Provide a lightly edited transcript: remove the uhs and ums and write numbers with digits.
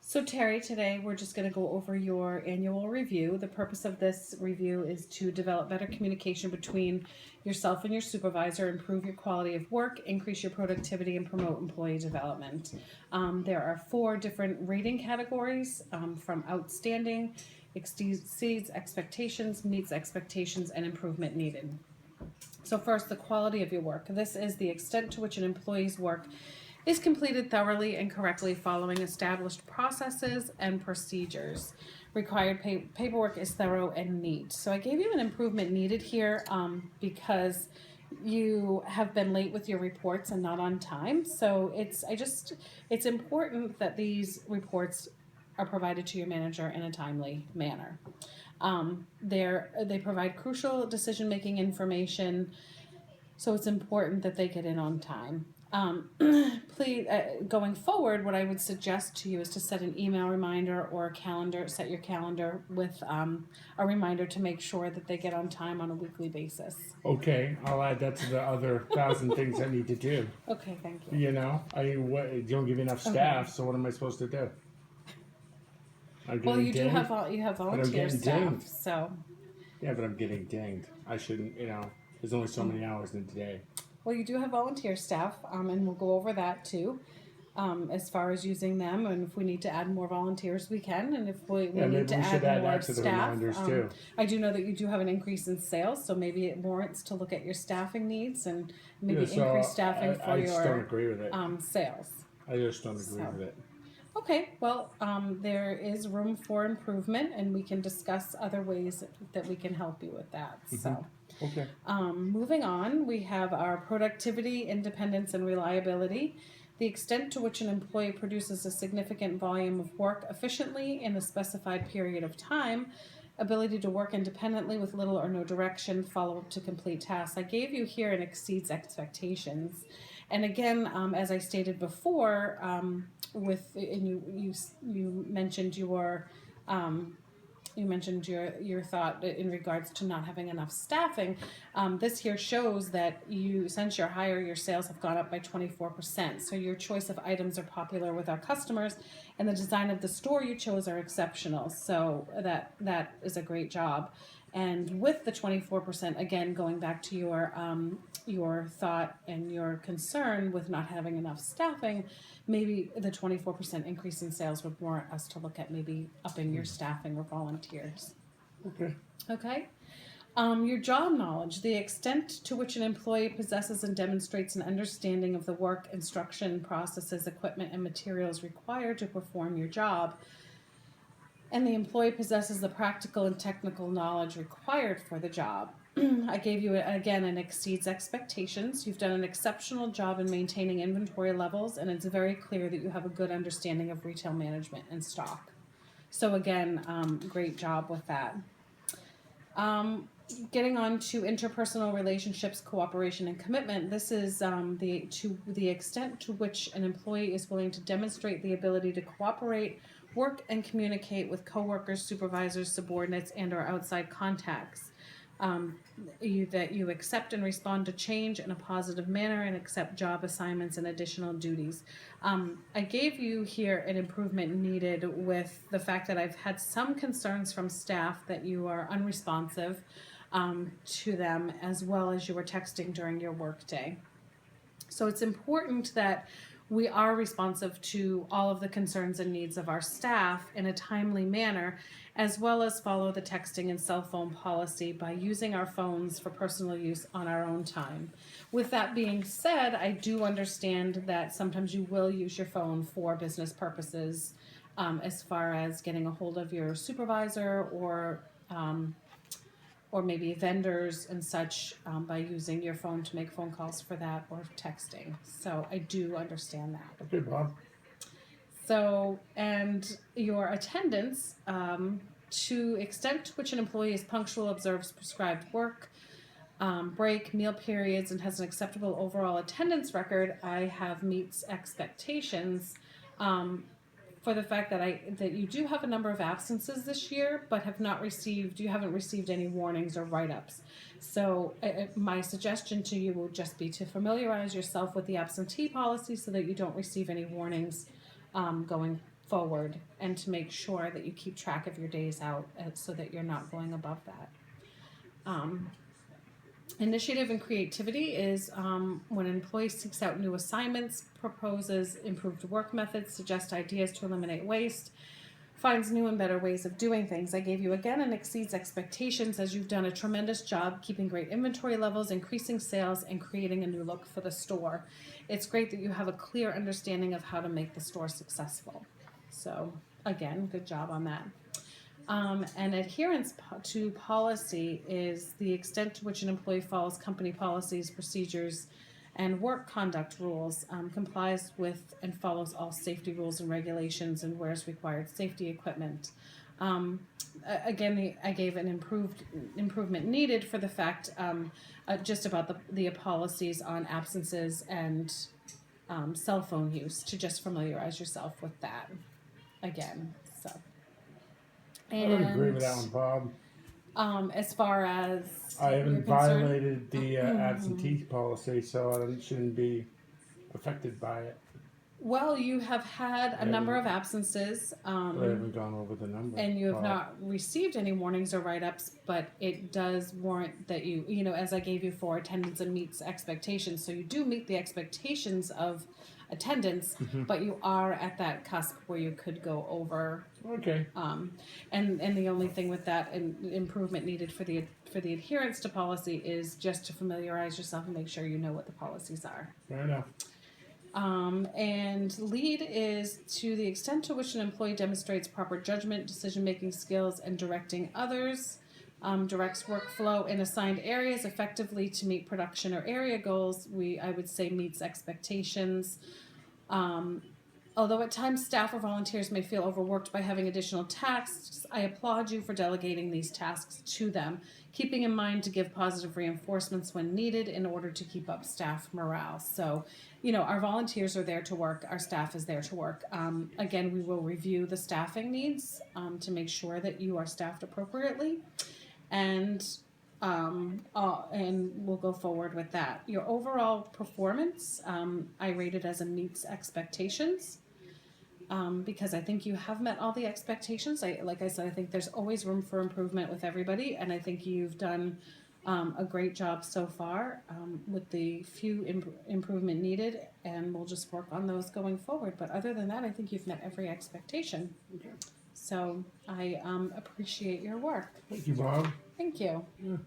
So Terry, today we're just going to go over your annual review. The purpose of this review is to develop better communication between yourself and your supervisor, improve your quality of work, increase your productivity, and promote employee development. There are 4 different rating categories, from outstanding, exceeds expectations, meets expectations, and improvement needed. So first, the quality of your work. This is the extent to which an employee's work is completed thoroughly and correctly following established processes and procedures. Required paperwork is thorough and neat. So I gave you an improvement needed here because you have been late with your reports and not on time. So it's important that these reports are provided to your manager in a timely manner. They provide crucial decision-making information, so it's important that they get in on time. Please, going forward, what I would suggest to you is to set an email reminder or a calendar, set your calendar with a reminder to make sure that they get on time on a weekly basis. Okay, I'll add that to the other 1,000 things I need to do. Okay, thank you. You know, you don't give me enough staff, so what am I supposed to do? Well, you dinged? you have I'm volunteer getting staff, dinged. so. Yeah, but I'm getting dinged. I shouldn't, there's only so many hours in the day. Well, you do have volunteer staff, and we'll go over that too, as far as using them, and if we need to add more volunteers, we can, and if we need to add more that to the staff. reminders too. I do know that you do have an increase in sales, so maybe it warrants to look at your staffing needs and maybe increase staffing for I just don't your agree with it. sales. I just don't agree with it. Okay, well, there is room for improvement, and we can discuss other ways that we can help you with that. So. Okay. Moving on, we have our productivity, independence, and reliability. The extent to which an employee produces a significant volume of work efficiently in a specified period of time, ability to work independently with little or no direction, follow up to complete tasks. I gave you here an exceeds expectations. And again, as I stated before, you mentioned your thought in regards to not having enough staffing. This here shows that since you're higher, your sales have gone up by 24%. So your choice of items are popular with our customers, and the design of the store you chose are exceptional. So that is a great job. And with the 24%, again, going back to your thought and your concern with not having enough staffing, maybe the 24% increase in sales would warrant us to look at maybe upping your staffing or volunteers. Okay. Okay. Your job knowledge, the extent to which an employee possesses and demonstrates an understanding of the work, instruction, processes, equipment, and materials required to perform your job, and the employee possesses the practical and technical knowledge required for the job. I gave you, again, an exceeds expectations. You've done an exceptional job in maintaining inventory levels, and it's very clear that you have a good understanding of retail management and stock. So again, great job with that. Getting on to interpersonal relationships, cooperation, and commitment. This is the extent to which an employee is willing to demonstrate the ability to cooperate, work, and communicate with coworkers, supervisors, subordinates, and/or outside contacts. That you accept and respond to change in a positive manner and accept job assignments and additional duties. I gave you here an improvement needed with the fact that I've had some concerns from staff that you are unresponsive to them, as well as you were texting during your workday. So it's important that we are responsive to all of the concerns and needs of our staff in a timely manner, as well as follow the texting and cell phone policy by using our phones for personal use on our own time. With that being said, I do understand that sometimes you will use your phone for business purposes, as far as getting a hold of your supervisor or maybe vendors and such, by using your phone to make phone calls for that or texting. So I do understand that. Okay, Bob. So, and your attendance, to extent to which an employee is punctual, observes prescribed work, break, meal periods, and has an acceptable overall attendance record, I have meets expectations. For the fact that you do have a number of absences this year, but you haven't received any warnings or write-ups. So my suggestion to you will just be to familiarize yourself with the absentee policy so that you don't receive any warnings going forward and to make sure that you keep track of your days out so that you're not going above that. Initiative and creativity is when an employee seeks out new assignments, proposes improved work methods, suggests ideas to eliminate waste, finds new and better ways of doing things. I gave you again and exceeds expectations, as you've done a tremendous job keeping great inventory levels, increasing sales, and creating a new look for the store. It's great that you have a clear understanding of how to make the store successful. So again, good job on that. And adherence to policy is the extent to which an employee follows company policies, procedures, and work conduct rules, complies with and follows all safety rules and regulations, and wears required safety equipment. Again, I gave an improvement needed for the fact just about the policies on absences and cell phone use, to just familiarize yourself with that again. So. I would agree with that one, Bob. As far as I you're haven't concerned, violated the absentee policy, so I shouldn't be affected by it. well, you have had a number of absences, But I haven't gone over the number. and you have Bob. not received any warnings or write-ups, but it does warrant that you know, as I gave you for attendance and meets expectations, so you do meet the expectations of attendance, but you are at that cusp where you could go over. Okay. And the only thing with that improvement needed for the adherence to policy is just to familiarize yourself and make sure you know what the policies are. Fair enough. And lead is to the extent to which an employee demonstrates proper judgment, decision-making skills, and directing others, directs workflow in assigned areas effectively to meet production or area goals. I would say meets expectations. Although at times staff or volunteers may feel overworked by having additional tasks, I applaud you for delegating these tasks to them, keeping in mind to give positive reinforcements when needed in order to keep up staff morale. So, you know, our volunteers are there to work, our staff is there to work. Again, we will review the staffing needs to make sure that you are staffed appropriately, and we'll go forward with that. Your overall performance, I rated as a meets expectations. Because I think you have met all the expectations. Like I said, I think there's always room for improvement with everybody, and I think you've done a great job so far with the few improvement needed, and we'll just work on those going forward. But other than that, I think you've met every expectation. Okay. So I appreciate your work. Thank you, Bob. Thank you. Yeah.